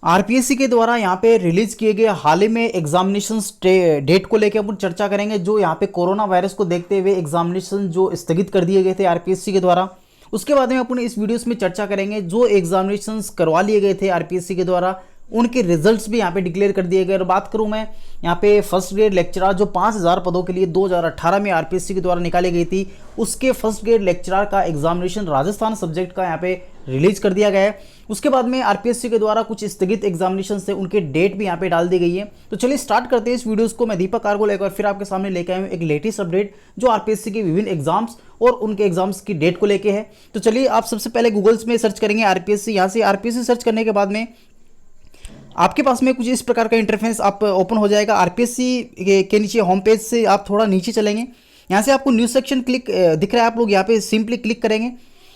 RPSC के द्वारा यहाँ पे रिलीज किए गए हाल ही में एग्जामिनेशन डेट को लेकर अपन चर्चा करेंगे। जो यहाँ पे कोरोना वायरस को देखते हुए एग्जामिनेशन जो स्थगित कर दिए गए थे आरपीएससी के द्वारा, उसके बाद में अपन इस वीडियोस में चर्चा करेंगे जो एग्जामिनेशंस करवा लिए गए थे आरपीएससी के द्वारा, उनके रिजल्ट्स भी यहाँ पे डिक्लेयर कर दिए गए। और बात करूँ मैं यहाँ पे फर्स्ट ग्रेड लेक्चरर जो 5000 पदों के लिए 2018 में आरपीएससी के द्वारा निकाली गई थी, उसके फर्स्ट ग्रेड लेक्चरर का एग्जामिनेशन राजस्थान सब्जेक्ट का यहाँ पे रिलीज कर दिया गया है। उसके बाद में आरपीएससी के द्वारा कुछ स्थगित एग्जामिनेशन से उनके डेट भी यहाँ पे डाल दी गई है। तो चलिए स्टार्ट करते हैं इस वीडियोस को। मैं दीपक कारगोल एक बार फिर आपके सामने लेकर आया हूँ एक लेटेस्ट अपडेट जो आरपीएससी के विभिन्न एग्जाम्स और उनके एग्जाम्स की डेट को लेके है। तो चलिए आप सबसे पहले गूगल्स में सर्च करेंगे आरपीएससी। यहाँ से आरपीएससी सर्च करने के बाद में आपके पास में कुछ इस प्रकार का इंटरफेस आप ओपन हो जाएगा। आरपीएससी के नीचे होम पेज से आप थोड़ा नीचे चलेंगे, यहाँ से आपको न्यूज़ सेक्शन क्लिक दिख रहा है, आप लोग यहाँ पे सिंपली क्लिक करेंगे।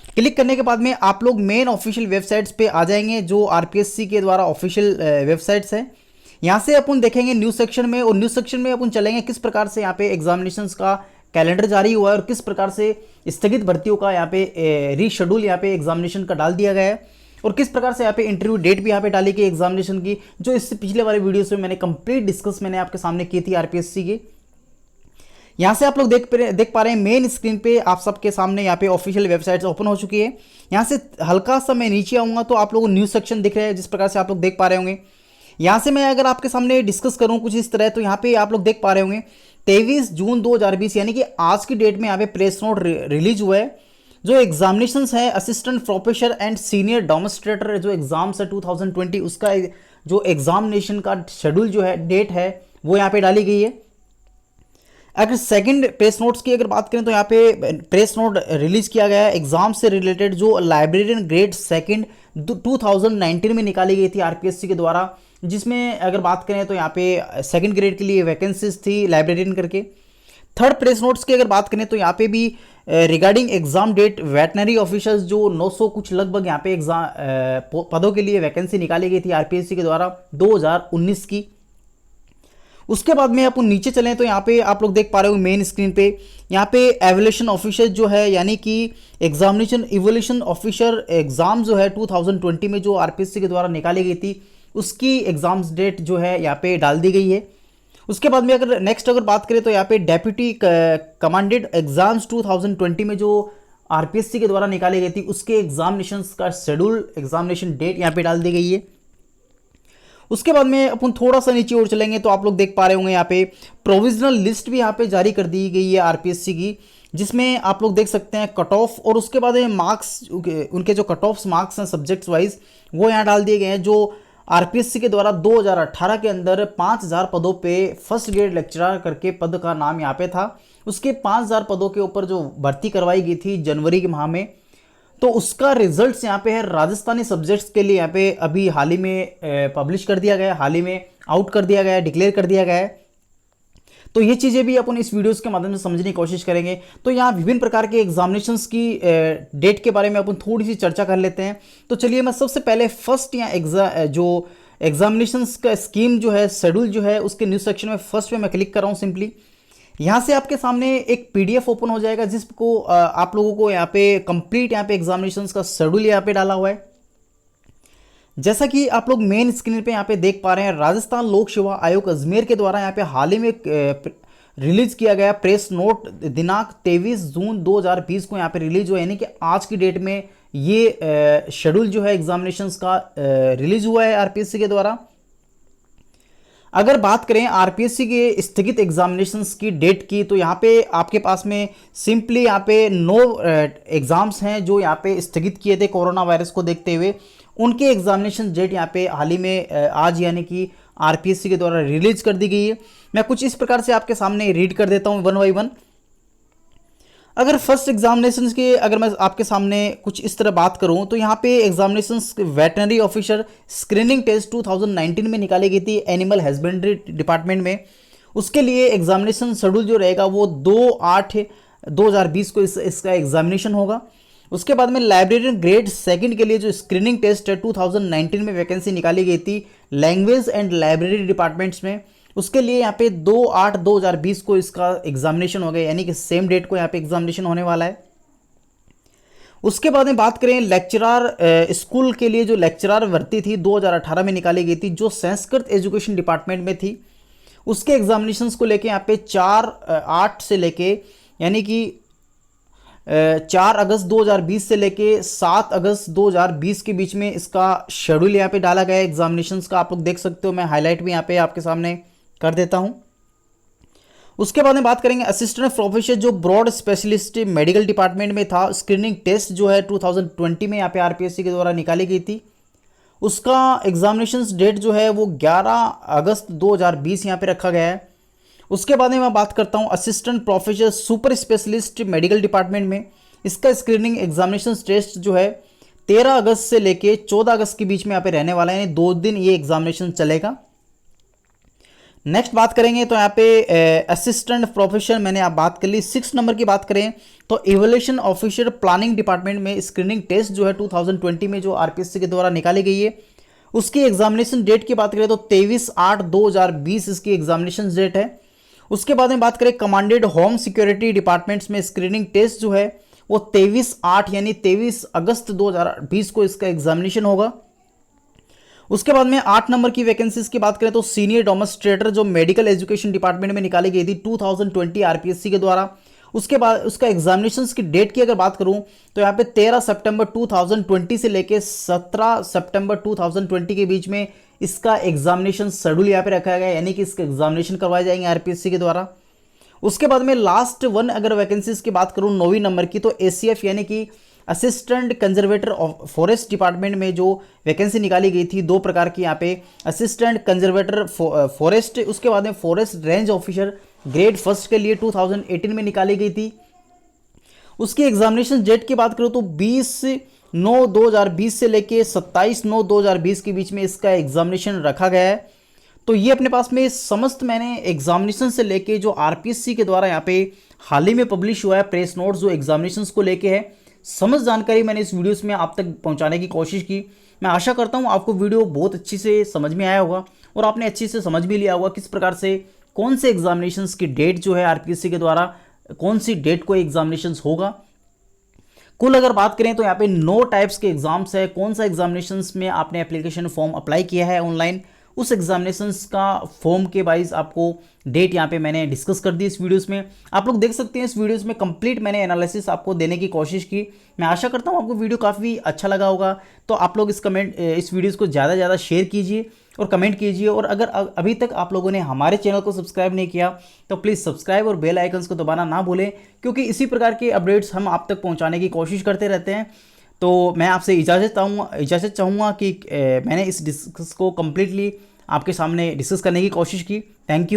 क्लिक करने के बाद में आप लोग मेन ऑफिशियल वेबसाइट्स पे आ जाएंगे जो आरपीएससी के द्वारा ऑफिशियल वेबसाइट्स है। यहाँ से अपन देखेंगे न्यूज़ सेक्शन में, और न्यूज़ सेक्शन में अपन चलेंगे किस प्रकार से यहाँ पे एग्जामिनेशंस का कैलेंडर जारी हुआ है और किस प्रकार से स्थगित भर्तियों का यहाँ पे रीशेड्यूल यहाँ पे एग्जामिनेशन का डाल दिया गया है, और किस प्रकार से यहाँ पे इंटरव्यू डेट भी यहाँ पे डाली गई एग्जामिनेशन की, जो इससे पिछले वाले वीडियोस में मैंने कंप्लीट डिस्कस मैंने आपके सामने की थी आरपीएससी की। यहाँ से आप लोग देख पा रहे हैं मेन स्क्रीन पे आप सबके सामने यहाँ पे ऑफिशियल वेबसाइट्स ओपन हो चुकी है। यहाँ से हल्का सा मैं नीचे आऊँगा तो आप लोगों को न्यूज़ सेक्शन दिख रहा है जिस प्रकार से आप लोग देख पा रहे होंगे। यहाँ से मैं अगर आपके सामने डिस्कस करूँ कुछ इस तरह, तो यहाँ पे आप लोग देख पा रहे होंगे 23 जून 2020 यानी कि आज की डेट में यहाँ पे प्रेस नोट रिलीज हुआ है। जो एग्जामिनेशंस है assistant professor and senior demonstrator जो एग्जाम्स है 2020, उसका जो एग्जामिनेशन का शेड्यूल जो है डेट है वो यहाँ पे डाली गई है। अगर सेकंड प्रेस नोट्स की अगर बात करें तो यहाँ पे प्रेस नोट रिलीज किया गया है एग्जाम से रिलेटेड जो लाइब्रेरियन ग्रेड सेकंड 2019 में निकाली गई थी आरपीएससी के द्वारा, जिसमें अगर बात करें तो यहाँ पे सेकंड ग्रेड के लिए वैकेंसीज थी लाइब्रेरियन करके। थर्ड प्रेस नोट्स की अगर बात करें तो यहाँ पे भी regarding exam date veterinary officers जो 900 कुछ लगभग यहाँ पे एग्जाम पदों के लिए वैकेंसी निकाली गई थी आरपीएससी के द्वारा 2019 की। उसके बाद में अपन नीचे चलें तो यहाँ पे आप लोग देख पा रहे हो मेन स्क्रीन पे यहाँ पे एवोल्यूशन ऑफिसर जो है यानी कि एग्जामिनेशन इवोल्यूशन ऑफिसर एग्जाम जो है 2020 में जो आरपीएससी के द्वारा निकाली गई थी उसकी एग्जाम्स डेट जो है यहाँ पे डाल दी गई है। उसके बाद में अगर नेक्स्ट अगर बात करें तो यहाँ पे डेप्यूटी कमांडेड एग्जाम्स 2020 में जो आरपीएससी के द्वारा निकाली गई थी उसके एग्जामिनेशंस का शेड्यूल एग्जामिनेशन डेट यहाँ पे डाल दी गई है। उसके बाद में अपन थोड़ा सा नीचे और चलेंगे तो आप लोग देख पा रहे होंगे यहाँ पे प्रोविजनल लिस्ट भी यहाँ पे जारी कर दी गई है आरपीएससी की, जिसमें आप लोग देख सकते हैं कट ऑफ और उसके बाद मार्क्स उनके जो कट ऑफ मार्क्स हैं सब्जेक्ट्स वाइज वो यहाँ डाल दिए गए हैं। जो आरपीएससी के द्वारा 2018 के अंदर 5000 पदों पे फर्स्ट ग्रेड लेक्चरर करके पद का नाम यहाँ पे था, उसके 5000 पदों के ऊपर जो भर्ती करवाई गई थी जनवरी के माह में, तो उसका रिजल्ट्स यहाँ पे है राजस्थानी सब्जेक्ट्स के लिए यहाँ पे अभी हाल ही में पब्लिश कर दिया गया है, हाल ही में आउट कर दिया गया है, डिक्लेयर कर दिया गया है। तो ये चीज़ें भी अपन इस वीडियोस के माध्यम से समझने की कोशिश करेंगे। तो यहाँ विभिन्न प्रकार के एग्जामिनेशंस की डेट के बारे में अपन थोड़ी सी चर्चा कर लेते हैं। तो चलिए मैं सबसे पहले फर्स्ट या जो एग्जामिनेशंस का स्कीम जो है शेड्यूल जो है उसके न्यूज़ सेक्शन में फर्स्ट में मैं क्लिक कर रहा हूँ। सिंपली यहाँ से आपके सामने एक पीडीएफ ओपन हो जाएगा जिसको आप लोगों को यहाँ पे कंप्लीट यहाँ पे एग्जामिनेशंस का शेड्यूल यहाँ पे डाला हुआ है। जैसा कि आप लोग मेन स्क्रीन पे यहाँ पे देख पा रहे हैं राजस्थान लोक सेवा आयोग अजमेर के द्वारा यहाँ पे हाल ही में रिलीज किया गया प्रेस नोट दिनांक 23 जून 2020 को यहाँ पे रिलीज हुआ, यानी कि आज की डेट में ये शेड्यूल जो है एग्जामिनेशंस का रिलीज हुआ है आरपीएससी के द्वारा। अगर बात करें आरपीएससी के स्थगित एग्जामिनेशंस की डेट की तो यहाँ पे आपके पास में सिंपली यहाँ पे 9 एग्जाम्स हैं जो यहाँ पे स्थगित किए थे कोरोना वायरस को देखते हुए, उनके एग्जामिनेशन डेट यहाँ पे हाल ही में आज यानी कि आरपीएससी के द्वारा रिलीज कर दी गई है। मैं कुछ इस प्रकार से आपके सामने रीड कर देता हूँ वन बाई वन। अगर फर्स्ट एग्जामिनेशंस के अगर मैं आपके सामने कुछ इस तरह बात करूं तो यहाँ पे examinations veterinary officer screening test 2019 में निकाली गई थी एनिमल हस्बेंड्री डिपार्टमेंट में, उसके लिए एग्जामिनेशन शेड्यूल जो रहेगा वो 2/8/2020 को इसका एग्जामिनेशन होगा। उसके बाद में लाइब्रेरियन ग्रेड सेकंड के लिए जो स्क्रीनिंग टेस्ट है 2019 में वैकेंसी निकाली गई थी लैंग्वेज एंड लाइब्रेरी डिपार्टमेंट्स में, उसके लिए यहाँ पे 2/8/2020 को इसका एग्जामिनेशन हो गया, यानी कि सेम डेट को यहाँ पे एग्जामिनेशन होने वाला है। उसके बाद में बात करें लेक्चरर स्कूल के लिए जो लेक्चरर भर्ती थी 2018 में निकाली गई थी, जो संस्कृत एजुकेशन डिपार्टमेंट में थी, उसके एग्जामिनेशंस को लेके यहाँ पे 4/8 से लेके यानी कि 4 अगस्त 2020 से लेके 7 अगस्त 2020 के बीच में इसका शेड्यूल यहाँ पे डाला गया है एग्जामिनेशंस का। आप लोग देख सकते हो, मैं हाईलाइट भी यहाँ पे आपके सामने कर देता हूँ। उसके बाद में बात करेंगे असिस्टेंट प्रोफेसर जो ब्रॉड स्पेशलिस्ट मेडिकल डिपार्टमेंट में था। स्क्रीनिंग टेस्ट जो है 2020 में यहाँ पे आरपीएससी के द्वारा निकाली गई थी। उसका एग्जामिनेशन डेट जो है वो 11 अगस्त 2020 यहाँ पे रखा गया है। उसके बाद में मैं बात करता हूँ assistant professor super specialist medical department में। इसका स्क्रीनिंग एग्जामिनेशन टेस्ट जो है 13 अगस्त से लेके 14 अगस्त के बीच में यहाँ पे रहने वाला है, यानी 2 दिन ये एग्जामिनेशन चलेगा। नेक्स्ट बात करेंगे तो यहाँ पे असिस्टेंट प्रोफेसर मैंने आप बात कर ली। 6 नंबर की बात करें तो इवैल्यूएशन ऑफिसर प्लानिंग डिपार्टमेंट में स्क्रीनिंग टेस्ट जो है 2020 में जो आरपीएससी के द्वारा निकाली गई है, उसकी एग्जामिनेशन डेट की बात करें तो 23/8/2020 इसकी एग्जामिनेशन डेट है। उसके बाद में बात करें कमांडेड होम सिक्योरिटी डिपार्टमेंट्स में स्क्रीनिंग टेस्ट जो है वो 23/8 यानी 23 अगस्त 2020 को इसका एग्जामिनेशन होगा। उसके बाद में 8 नंबर की वैकेंसीज की बात करें तो सीनियर डेमोन्स्ट्रेटर जो मेडिकल एजुकेशन डिपार्टमेंट में निकाली गई थी 2020 आरपीएससी के द्वारा, उसके बाद उसका एग्जामिनेशंस की डेट की अगर बात करूं तो यहाँ पे 13 सितंबर 2020 से लेके 17 सितंबर 2020 के बीच में इसका एग्जामिनेशन शेड्यूल यहाँ पे रखा गया है, यानी कि इसके एग्जामिनेशन करवाए जाएंगे आरपीएससी के द्वारा। उसके बाद में लास्ट 1 अगर वैकेंसीज की बात करूं 9वीं नंबर की तो एसीएफ यानी कि assistant conservator of forest department में जो वैकेंसी निकाली गई थी 2 प्रकार की यहाँ पे असिस्टेंट कंजर्वेटर फॉरेस्ट, उसके बाद में फॉरेस्ट रेंज ऑफिसर ग्रेड 1 के लिए 2018 में निकाली गई थी। उसकी एग्जामिनेशन डेट की बात करूँ तो 20/9/2020 से लेके 27/9/2020 के बीच में इसका एग्जामिनेशन रखा गया है। तो ये अपने पास में समस्त मैंने एग्जामिनेशन से लेके जो आरपीएससी के द्वारा यहाँ पे हाल ही में पब्लिश हुआ है प्रेस नोट्स जो एग्जामिनेशन को लेके है, समस्त जानकारी मैंने इस वीडियोस में आप तक पहुंचाने की कोशिश की। मैं आशा करता हूं आपको वीडियो बहुत अच्छी से समझ में आया होगा और आपने अच्छी से समझ भी लिया होगा किस प्रकार से कौन से एग्जामिनेशंस की डेट जो है आरपीएससी के द्वारा कौन सी डेट को एग्जामिनेशंस होगा। कुल अगर बात करें तो यहाँ पे 9 टाइप्स के एग्जाम्स है। कौन सा एग्जामिनेशंस में आपने एप्लीकेशन फॉर्म अप्लाई किया है ऑनलाइन, उस एग्जामिनेशंस का फॉर्म के वाइज आपको डेट यहाँ पे मैंने डिस्कस कर दी इस वीडियोस में। आप लोग देख सकते हैं इस वीडियोस में कंप्लीट मैंने एनालिसिस आपको देने की कोशिश की। मैं आशा करता हूँ आपको वीडियो काफ़ी अच्छा लगा होगा। तो आप लोग इस वीडियोस को ज़्यादा से ज़्यादा शेयर कीजिए और कमेंट कीजिए, और अगर अभी तक आप लोगों ने हमारे चैनल को सब्सक्राइब नहीं किया तो प्लीज़ सब्सक्राइब और बेल आइकन्स को दबाना ना भूलें, क्योंकि इसी प्रकार के अपडेट्स हम आप तक पहुँचाने की कोशिश करते रहते हैं। तो मैं आपसे इजाज़त चाहूँगा कि मैंने इस डिस्कस को कम्प्लीटली आपके सामने डिस्कस करने की कोशिश की। Thank you.